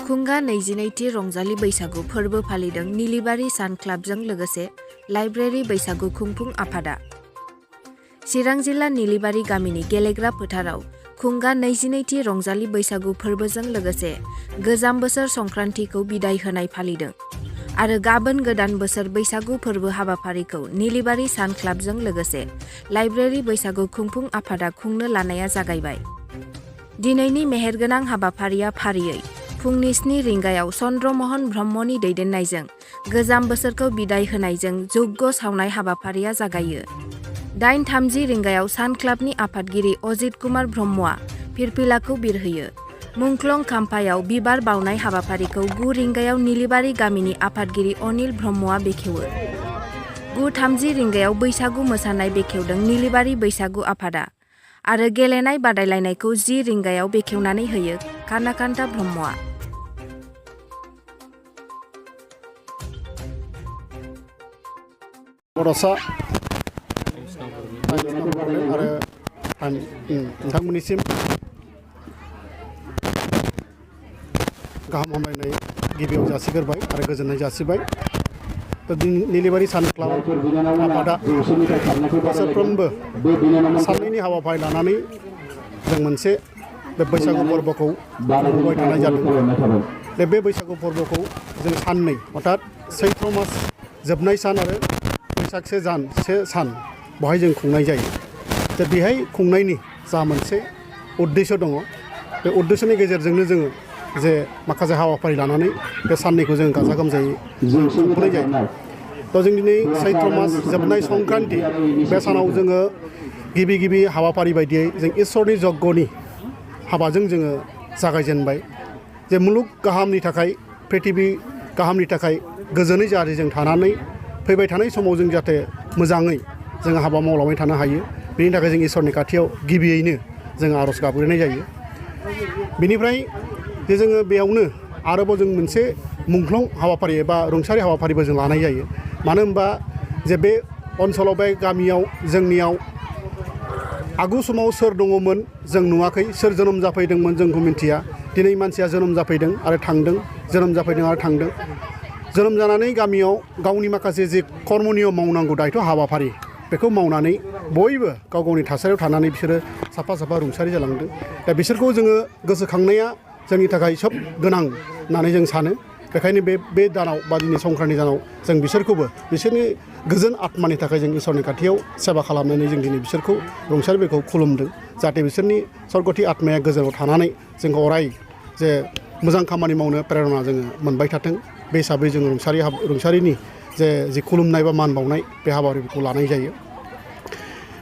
खुंगा 22थि रंजालि बैसागु फोरबो फालिदों निलिबारि सान क्लाबजों लोगोसे लाइब्रेरि बैसागु खुंफुं आफादा। चिरां जिल्ला निलिबारि गामिनि गेलेग्रा फोथाराव खुंगा 22थि रंजालि बैसागु फोरबोजों लोगोसे गोजाम बोसोर संक्रान्तिखौ बिदाय होनाय फालिदों आरो गाबोन गोदान बोसोर बैसागु फोरबो हाबाफारिखौ निलिबारि सान क्लाबजों लोगोसे लाइब्रेरि बैसागु खुंफुं आफादा खुंनो लानाया जागायबाय। दिनैनि मेहेरगोनां हाबाफारिया फारियै फुंनि 7 रिंगायाव चन्द्रमोहन ब्रह्मनि दैदेननायजों गोजाम बोसोरखौ बिदाय होनायजों जग्य सावनाय हाबाफारिया जागायो। 8:30 रिंगायाव सान क्लाबनि आफादगिरि अजित कुमार ब्रह्मआ फिरफिलाखौ बिरहोयो। मुंख्लं खाम्फायाव बिबार बावनाय हाबाफारिखौ 9 रिंगायाव निलिबारि गामिनि आफादगिरि अनिल ब्रह्मआ बेखेवो। 9:30 रिंगायाव बैसागु मोसानाय बेखेवदों निलिबारि बैसागु आफादा आरो गेलेनाय बादायलायनायखौ 10 रिंगायाव बेखेवनानै होयो कानाकान्ता ब्रह्मआ। बर'सा आरो नोंथांमोननिसिम गाहाम हामलायनाय गिबियाव जासिगोरबाय आरो गोजोननाय जासिबाय। निलिबारि सान क्लाब आफादा बोसोरफ्रोमबो साननैनि हाबाफारि लानानै जों मोनसे बे बैसागु फोरबोखौ खुंबोबाय थानाय जादों। बे बैसागु फोरबोखौ जों साननै अर्थात सैत्र मास जोबनाय सान आरो बैसाग से सान बेवहाय जों खुंनाय जायो। दा बेहाय खुंनायनि जा मोनसे उद्देश्य दङ, बे उद्देश्यनि गेजेरजोंनो जोङो जे माखासे हाबाफारि लानानै बे साननैखौ जों गाजा गोमजायै खुंफुंनाय जायो। दा जों दिनै सैत्र मास जोबनाय संक्रान्ति बे सानाव जोङो गिबि हाबाफारि बायदियै जों इसोरनि यज्ञनि हाबाजों जोङो जागायजेनबाय। जे मुलुग गाहामनि थाखाय, प्रिथिबि गाहामनि थाखाय गोजोनै जाहाथे जों थानानै फैबाय थानाय समाव जों जाहाथे मोजाङै जों हाबा मावलांबाय थानो हायो, बेनि थाखाय जों इसोरनि खाथियाव गिबियैनो जों आर'ज गाबग्रोनाय जायो। बेनिफ्राय जे जोङो बेयावनो आरोबाव जों मोनसे मुंख्लं हाबाफारि एबा रुंसारि हाबाफारिबो जों लानाय जायो। मानो होनबा जे बे ओनसोलाव, बे गामियाव जोंनियाव आगु समाव सोर दङमोन जों नुवाखै, सोर जोनोम जाफैदोंमोन जोंखौ मिन्थिया। दिनै मानसिया जोनोम जाफैदों आरो थांदों, जोनोम जाफैदों आरो थांदों। जोनोम जानानै गामियाव गावनि माखासे जे कर्मनिय मावनांगौ दायथ' हाबाफारि, बेखौ मावनानै बयबो गाव गावनि थासारियाव थानानै बिसोरो साफा रुंसारि जालांदों। दा बिसोरखौ जोङो गोसोखांनाया जोंनि थाखाय खोब गोनां होननानै जों सानो। बेखायनो बे दानाव बा दिनै संक्रान्ति दानाव जों बिसोरखौबो बिसोरनि गोजोन आत्मानि थाखाय जों इसोरनि खाथियाव सेबा खालामनानै जों दिनै बिसोरखौ रुंसारिफोरखौ खुलुमदों। जाहाथे बिसोरनि सर्गथि आत्माया गोजोनाव थानानै जोंखौ अराय जे मोजां खामानि मावनो प्रेरणा जोङो मोनबाय थाथों। बे हिसाबै जोङो रुंसारिनि जे खुलुमनाय बा मान बावनाय बे हाबाफारिखौ लानाय जायो।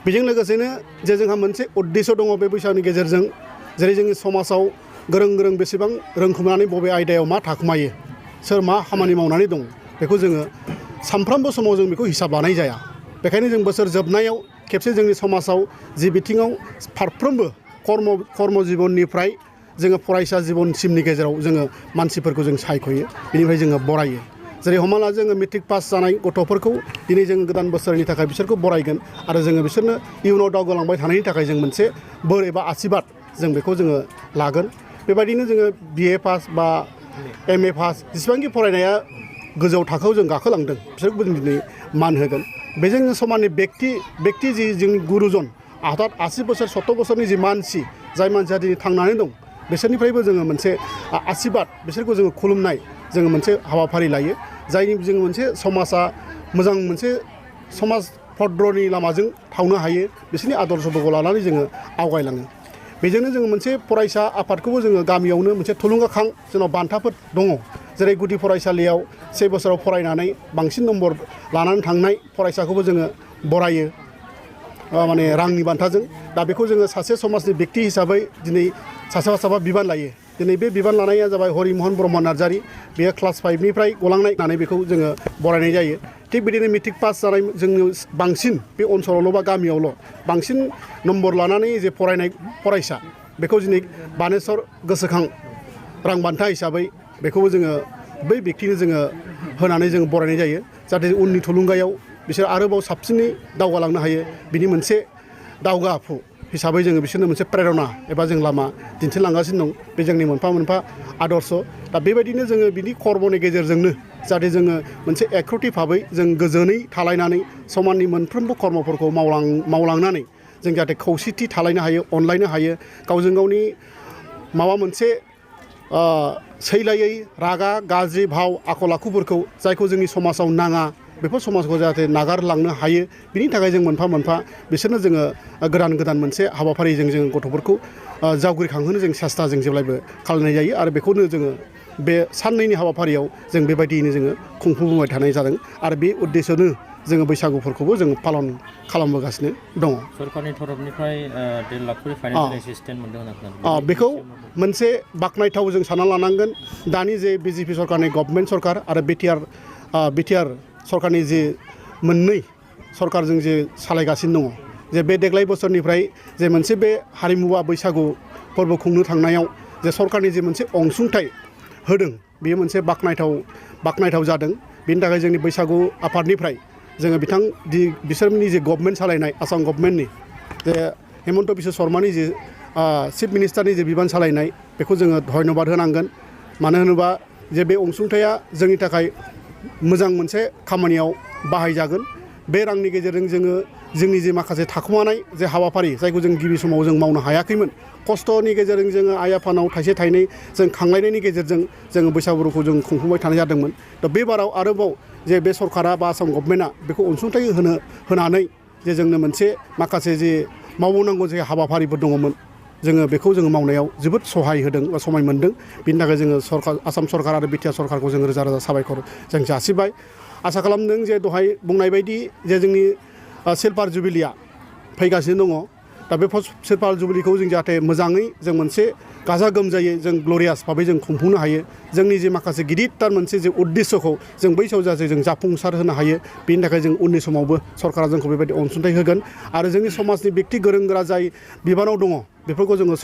बेजों लोगोसेनो जे जोंहा मोनसे उद्देश्य दङ बे बैसागुनि गेजेरजों, जेरै जोंनि समाजाव गोरों बेसेबां रोंखुमानानै बबे आयदायाव मा थाखुमायो, सोर मा खामानि मावनानै दं, बेखौ जोङो सानफ्रोमबो समाव जों बेखौ हिसाब लानाय जाया। बेखायनो जों बोसोर जोबनायाव खेबसे जोंनि समाजाव जि बिथिङाव फारफ्रोमबो कर्म जिबननिफ्राय जोङो फरायसा जिबनसिमनि गेजेराव जोङो मानसिफोरखौ जों सायख'यो, बेनिफ्राय जोङो बरायो। जेरै हमना ला जोङो मेट्रिक पास जानाय गथ'फोरखौ दिनै जों गोदान बोसोरनि थाखाय बिसोरखौ बरायगोन आरो जोङो बिसोरनो इयुनाव दावगालांबाय थानायनि थाखाय जों मोनसे बोर एबा आसिरबाद जों बेखौ जोङो लागोन। बेबायदिनो जोङो BA पास बा MA पास जेसेबांखि फरायनाया गोजौ थाखोआव जों गाखोलांदों, बिसोरखौबो जों दिनै मान होगोन। बेजों समाननि बेक्ति जि जोंनि गुरुजन, अर्थात 80 बोसोर 70 बोसोरनि जि मानसि, जाय मानसिया दिनै थांनानै दं, बिसोरनिफ्रायबो जोङो मोनसे आसिरबाद, बिसोरखौ जोङो खुलुमनाय जोङो मोनसे हाबाफारि लायो। जायनि जोङो मोनसे समाजा मोजां मोनसे समाज भद्रनि लामाजों थांनो हायो, बिसोरनि आदर्शफोरखौ लानानै जोङो आवगायलाङो। बेजोंनो जोङो मोनसे फरायसा आफादखौबो जोङो गामियावनो मोनसे थुलुंगाखां जोंनाव बान्थाफोर दङ। जेरै गुदि फरायसालियाव 1 बोसोराव फरायनानै बांसिन नम्बर लानानै थांनाय फरायसाखौबो जोङो बरायो माने रांनि बान्थाजों। दा बेखौ जोङो सासे समाजनि बेक्ति हिसाबै दिनै साफा बिबान लायो। दिनै बे बिबान लानाया जाबाय हरिमहन ब्रह्म नार्जारि। बेयो क्लास 5निफ्राय गलांनाय होननानै बेखौ जोङो बरायनाय जायो। थिग बिदिनो मेट्रिक पास जानाय जोंनि बांसिन बे ओनसोलावल' बा गामियावल' बांसिन नम्बर लानानै जे फरायनाय फरायसा, बेखौ दिनै बानेस्वर गोसोखां रां बान्था हिसाबै बेखौबो जोङो बै बेक्तिनो जोङो होनानै जोङो बरायनाय जायो। जाहाथे उननि थुलुंगायाव बिसोर आरोबाव साबसिनै दावगालांनो हायो, बिनि मोनसे दावगाफु हिसाबै जोङो बिसोरनो मोनसे प्रेरणा एबा जों लामा दिन्थिलांगासिनो दं बे जोंनि मोनफा मोनफा आदर्श दा बेबायदिनो जोङो बिनि खर्मनि गेजेरजोंनो जाहाथे जोङो मोनसे एख्रुथि भाबै जों गोजोनै थालायनानै समाननि मोनफ्रोमबो खर्मफोरखौ मावलांनानै जों जाहाथे खौसेथि थालायनो हायो अनलायनो हायो गावजों गावनि माबा मोनसे सैलायै रागा गाज्रि भाव आखल आखुफोरखौ जायखौ जोंनि समाजाव नाङा बेफोर समाजखौ जाहाथे नागारलांनो हायो बिनि थाखाय जों मोनफा मोनफा बिसोरनो जोङो गोदान मोनसे हाबाफारिजों जों गथ'फोरखौ जावग्रिखांहोनो जों सेस्था जों जेब्लायबो खालामनाय जायो आरो बेखौनो जोङो बे साननैनि हाबाफारियाव जों बेबायदियैनो जोङो खुंफुंबोबाय थानाय जादों आरो बे उद्देश्यनो जोङो बैसागुफोरखौबो जों पालन खालामबोगासिनो दङ। सरकारनि तरफनिफ्राय 1.5 लाख फाइनान्सियेल एसिस्टेन्ट मोनदों होनना बेखौ मोनसे बाख्नायथाव जों सानना लानांगोन दानि जे बिजेपि सरकारनि गभर्नमेन्ट सरकार आरो बिटिआर सरकारनि जे मोननै सरकारजों जे सालायगासिनो दङ जे बे देग्लाय बोसोरनिफ्राय जे मोनसे बे हारिमुवा बैसागु फोरबो खुंनो थांनायाव जे सरकारनि जे मोनसे अनसुंथाइ होदों बेयो मोनसे बाख्नायथाव जादों बेनि थाखाय जोंनि बैसागु आफादनिफ्राय जोङो बिसोरनि जे गभर्नमेन्ट सालायनाय आसाम गभर्नमेन्टनि जे हेमन्त बिश्व शर्मानि जे चिफ मिनिस्टारनि जे बिबान सालायनाय बेखौ जोङो धन्यबाद होनांगोन मानो होनोबा जे बे अनसुंथाइया जोंनि थाखाय मोजां मोनसे खामानियाव बाहायजागोन बे रांनि गेजेरजों जोङो जोंनि जे माखासे थाखुमानाय जे हाबाफारि जायखौ जों गिबि समाव जों मावनो हायाखैमोन खस्थ'नि गेजेरजों जोङो आइ आफानाव थाइसे थाइनै जों खांलायनायनि गेजेरजों जोङो बैसागुखौ जों खुंफुंबाय थानाय जादोंमोन दा बे बाराव आरोबाव जे बे सरकारा बा आसाम गभर्नमेन्टआ बेखौ अनसुंथाइ होनानै जे जोंनो मोनसे माखासे जे मावनांगौ जे हाबाफारिफोर दङमोन जोङो बेखौ जोङो मावनायाव जोबोद सहाय होदों बा समाय मोन्दों बिनि थाखाय जोङो आसाम सरकार आरो बिटिआर सरकारखौ जों रोजा रोजा साबायखर जों जासिबाय आसा खालामदों जे दहाय बुंनाय बायदि जे जोंनि सिलभार जुबिलिया फैगासिनो दङ दा बे सिलभार जुबिलिखौ जों जाहाथे मोजाङै जों मोनसे गाजा गोमजायै जों ग्ल'रियास भाबै जों खुंफुंनो हायो जोंनि जे माखासे गिदिरथार मोनसे जे उद्देश्यखौ जों बै समाव जाहाथे जों जाफुंसार होनो हायो बेनि थाखाय जों उननि समावबो सरकारा जोंखौ बेबायदि अनसुंथाइ होगोन आरो जोंनि समाजनि बेक्ति गोरों गोरा जाय बिबानाव दङ बेफोरखौ जोङो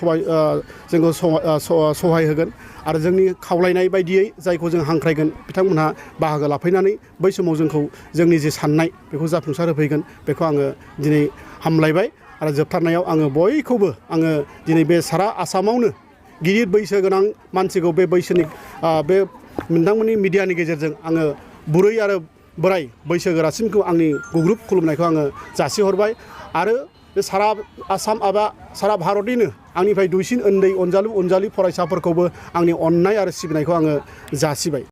सहाय होगोन आरो जोंनि खावलायनाय बायदियै जायखौ जों हांख्रायगोन बिथांमोनहा बाहागो लाफैनानै बै समाव जोंखौ जोंनि जे साननाय बेखौ जाफुंसार होफैगोन बेखौ आङो दिनै हामलायबाय आरो जोबथारनायाव आङो बयखौबो आङो दिनै बे सारा आसामावनो गिदिर बैसो गोनां मानसिखौ बे बैसोनि बे नोंथांमोननि मिडियानि गेजेरजों आङो बुरै आरो बोराय बैसोगोरासिमखौ आंनि गुग्रुब खुलुमनायखौ आङो जासिहरबाय आरो बे सारा आसाम एबा सारा भारतनिनो आंनिफ्राय दुइसिन उन्दै अनजालु फरायसाफोरखौबो आंनि अननाय आरो सिबिनायखौ आङो जासिबाय।